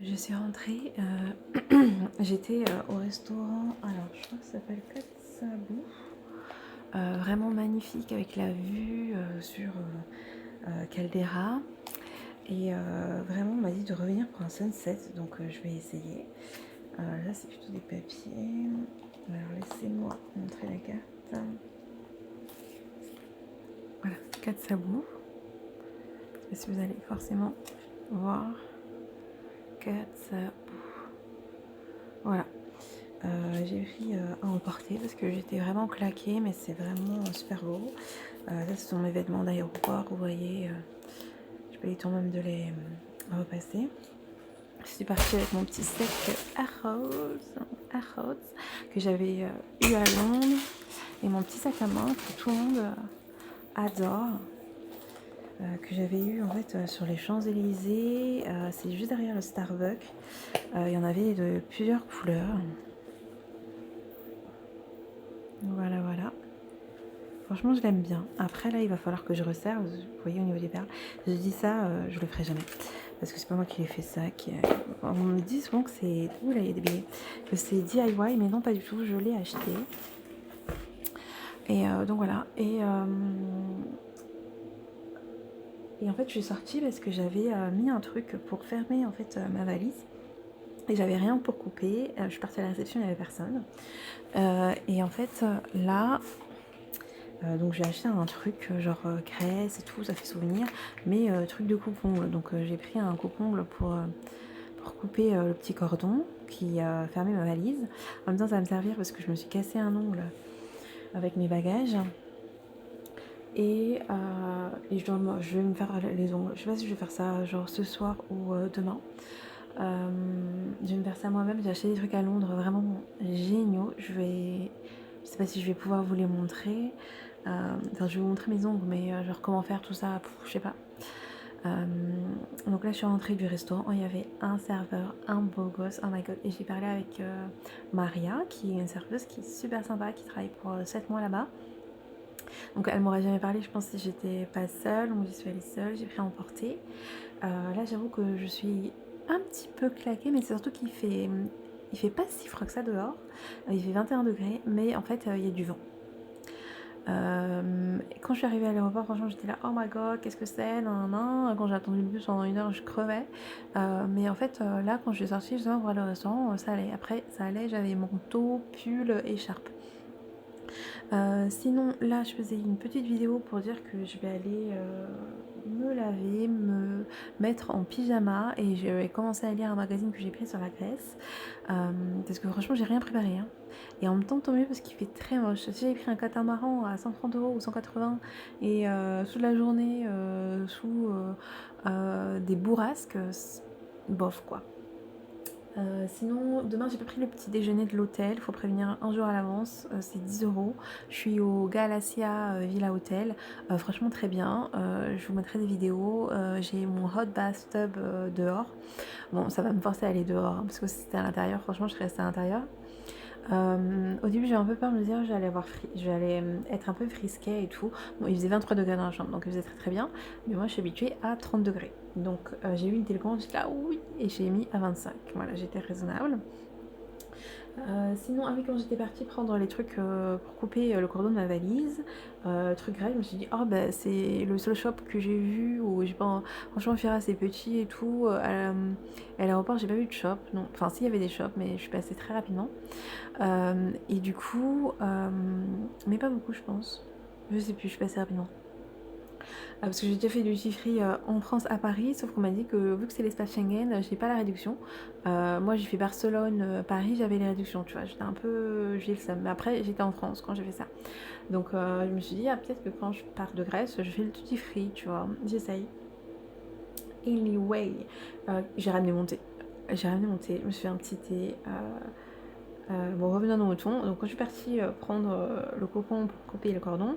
Je suis rentrée, j'étais au restaurant, alors je crois que ça s'appelle Katsabou, vraiment magnifique avec la vue sur Caldera. Et vraiment, on m'a dit de revenir pour un sunset, donc je vais essayer. Là, c'est plutôt des papiers. Alors, laissez-moi montrer la carte. Voilà, Katsabou. Je sais pas si vous allez forcément voir. Katsabou. Voilà. J'ai pris à emporter parce que j'étais vraiment claquée, mais c'est vraiment super beau. Là, ce sont mes vêtements d'aéroport, vous voyez. Je peux les temps même de les repasser. Je suis partie avec mon petit sac Harrods que j'avais eu à Londres et mon petit sac à main que tout le monde adore. Que j'avais eu en fait sur les Champs-Élysées. C'est juste derrière le Starbucks. Il y en avait de plusieurs couleurs. Voilà, voilà. Franchement, je l'aime bien. Après, là, il va falloir que je resserre. Vous voyez, au niveau des perles. Je dis ça, je le ferai jamais. Parce que c'est pas moi qui ai fait ça. On me dit souvent que c'est... Ouh là, il y a des billets. Que c'est DIY, mais non, pas du tout. Je l'ai acheté. Et donc voilà. Et en fait, je suis sortie parce que j'avais mis un truc pour fermer en fait ma valise. Et j'avais rien pour couper. Je suis partie à la réception, il n'y avait personne. Et en fait, là... donc j'ai acheté un truc genre graisse et tout, ça fait souvenir, mais truc de coupe-ongle. Donc j'ai pris un coupe-ongle pour couper le petit cordon qui fermait ma valise. En même temps ça va me servir parce que je me suis cassé un ongle avec mes bagages. Et je vais me faire les ongles. Je sais pas si je vais faire ça genre ce soir ou demain. Je vais me faire ça moi-même. J'ai acheté des trucs à Londres vraiment géniaux. Je sais pas si je vais pouvoir vous les montrer. Enfin, je vais vous montrer mes ongles, mais genre comment faire tout ça, je sais pas. Donc là, je suis rentrée du restaurant. Il y avait un serveur, un beau gosse. Oh my god! Et j'ai parlé avec Maria, qui est une serveuse qui est super sympa, qui travaille pour 7 mois là-bas. Donc elle m'aurait jamais parlé, je pense, si j'étais pas seule. Donc j'y suis allée seule, j'ai pris à emporter. Là, j'avoue que je suis un petit peu claquée, mais c'est surtout qu'il fait pas si froid que ça dehors. Il fait 21 degrés, mais en fait, il y a du vent. Quand je suis arrivée à l'aéroport, franchement, j'étais là, oh my god, qu'est-ce que c'est, nan, nan, nan. Quand j'ai attendu le bus pendant 1 heure, je crevais. Mais en fait, là, quand je suis sortie justement pour aller au restaurant, ça allait. Après, ça allait, j'avais manteau, pull, écharpe. Sinon, là, je faisais une petite vidéo pour dire que je vais aller me laver, me mettre en pyjama et je vais commencer à lire un magazine que j'ai pris sur la Grèce parce que franchement, j'ai rien préparé. Hein. Et en même temps, tant mieux parce qu'il fait très moche. Si j'avais pris un catamaran à 130 € ou 180 et toute la journée sous des bourrasques, bof quoi. Sinon, demain j'ai pas pris le petit déjeuner de l'hôtel, il faut prévenir un jour à l'avance, c'est 10 €. Je suis au Galacia Villa Hotel, franchement très bien. Je vous mettrai des vidéos. J'ai mon hot bathtub dehors. Bon, ça va me forcer à aller dehors hein, parce que si c'était à l'intérieur, franchement je serais restée à l'intérieur. Au début j'ai un peu peur de me dire j'allais être un peu frisquet et tout. Bon, il faisait 23 degrés dans la chambre donc il faisait très très bien, mais moi je suis habituée à 30 degrés. Donc j'ai eu une télécommande, j'étais là oui, et j'ai mis à 25. Voilà, j'étais raisonnable. Sinon, quand j'étais partie prendre les trucs pour couper le cordon de ma valise, truc grave, je me suis dit, oh bah c'est le seul shop que j'ai vu où j'ai pas. Franchement, Fira c'est petit et tout. À l'aéroport, j'ai pas vu de shop. Non, enfin, si, il y avait des shops, mais je suis passée très rapidement. Et du coup, mais pas beaucoup, je pense. Je sais plus, je suis passée rapidement. Parce que j'ai déjà fait du duty free en France à Paris, sauf qu'on m'a dit que vu que c'est l'espace Schengen, j'ai pas la réduction. Moi j'ai fait Barcelone, Paris, j'avais les réductions, tu vois, j'étais un peu... j'ai le seum. Mais après j'étais en France quand j'ai fait ça. Donc je me suis dit, ah peut-être que quand je pars de Grèce, je fais le duty free, tu vois, j'essaye. Anyway, j'ai ramené mon thé. Je me suis fait un petit thé. Bon, revenons à nos moutons. Donc quand je suis partie prendre le cocon pour couper le cordon,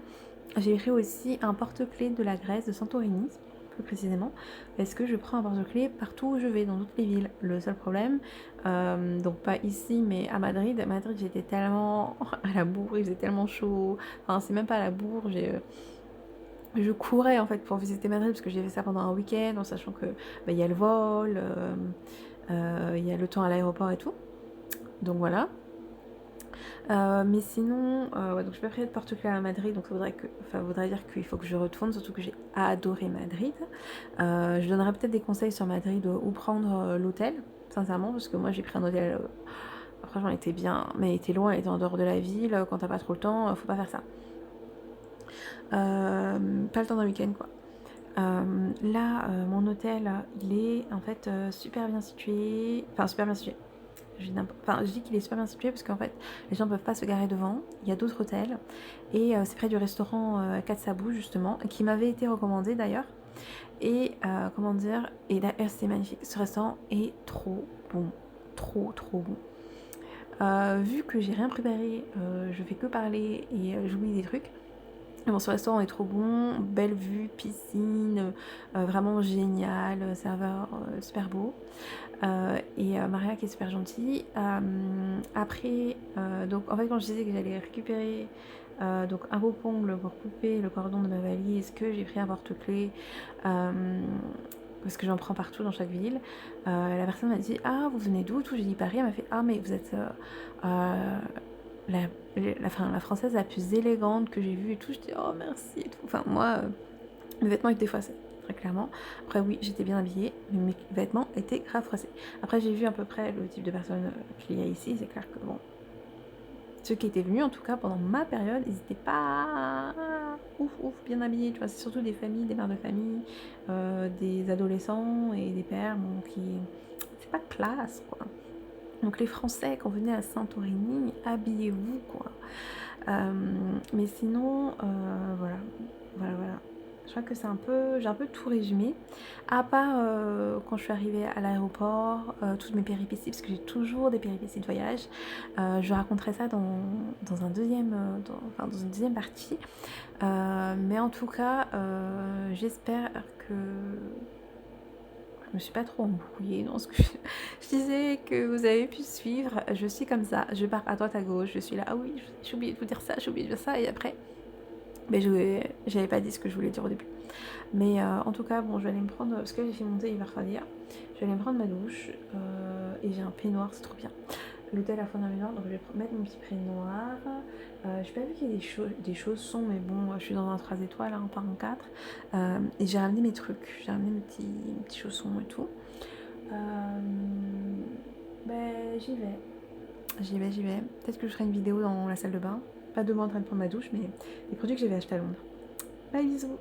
j'ai pris aussi un porte-clés de la Grèce, de Santorini, plus précisément, parce que je prends un porte-clés partout où je vais, dans toutes les villes. Le seul problème, donc pas ici, mais à Madrid. À Madrid, j'étais tellement à la bourre, il faisait tellement chaud. Enfin, c'est même pas à la bourre, je courais en fait pour visiter Madrid parce que j'ai fait ça pendant un week-end en sachant que il y a le vol, il y a le temps à l'aéroport et tout. Donc voilà. Mais sinon, ouais, donc je suis pas prête de Portugal à Madrid, donc ça voudrait dire qu'il faut que je retourne, surtout que j'ai adoré Madrid. Je donnerais peut-être des conseils sur Madrid où prendre l'hôtel, sincèrement, parce que moi j'ai pris un hôtel, franchement il était bien, mais il était loin, il était en dehors de la ville, quand t'as pas trop le temps, faut pas faire ça. Pas le temps d'un week-end quoi. Là, mon hôtel, il est en fait super bien situé, enfin super bien situé. Je dis qu'il est super bien situé parce qu'en fait, les gens ne peuvent pas se garer devant. Il y a d'autres hôtels et c'est près du restaurant Katsabou justement, qui m'avait été recommandé d'ailleurs. Et comment dire, et d'ailleurs c'est magnifique. Ce restaurant est trop bon, trop bon. Vu que j'ai rien préparé, je fais que parler et j'oublie des trucs. Bon, ce restaurant est trop bon, belle vue, piscine, vraiment génial, serveur super beau. Et Maria qui est super gentille. Après, donc en fait quand je disais que j'allais récupérer donc un coupe-ongle pour couper le cordon de ma valise, que j'ai pris un porte-clés parce que j'en prends partout dans chaque ville, la personne m'a dit ah vous venez d'où tout, j'ai dit Paris, elle m'a fait ah mais vous êtes la, la française la plus élégante que j'ai vue et tout, je dis oh merci et tout, enfin moi mes vêtements étaient froissés, très clairement. Après oui, j'étais bien habillée, mais mes vêtements étaient grave froissés. Après j'ai vu à peu près le type de personnes qu'il y a ici, c'est clair que bon, ceux qui étaient venus en tout cas pendant ma période, ils n'étaient pas ouf bien habillés, tu vois, c'est surtout des familles, des mères de famille, des adolescents et des pères, bon, qui... c'est pas classe quoi. Donc les Français, quand vous venez à Santorini, habillez-vous quoi. Mais sinon, voilà. Je crois que j'ai un peu tout résumé. À part quand je suis arrivée à l'aéroport, toutes mes péripéties, parce que j'ai toujours des péripéties de voyage. Je raconterai ça dans un deuxième, dans une deuxième partie. Mais en tout cas, j'espère que je me suis pas trop embrouillée dans ce que je disais, que vous avez pu suivre. Je suis comme ça, je pars à droite à gauche, je suis là, ah oui, j'ai oublié de vous dire ça, j'ai oublié de dire ça, et après, mais j'avais pas dit ce que je voulais dire au début. Mais en tout cas, bon, je vais aller me prendre, parce que j'ai fait monter, il va refroidir, je vais aller me prendre ma douche, et j'ai un peignoir, c'est trop bien. L'hôtel a fourni un peignoir, donc je vais mettre mon petit peignoir. J'ai pas vu qu'il y ait des chaussons, mais bon, je suis dans un 3 étoiles, hein, pas en 4. Et j'ai ramené mes trucs, j'ai ramené mes petits chaussons et tout. Ben, j'y vais. Peut-être que je ferai une vidéo dans la salle de bain. Pas de moi en train de prendre ma douche, mais des produits que j'avais achetés à Londres. Bye, bisous.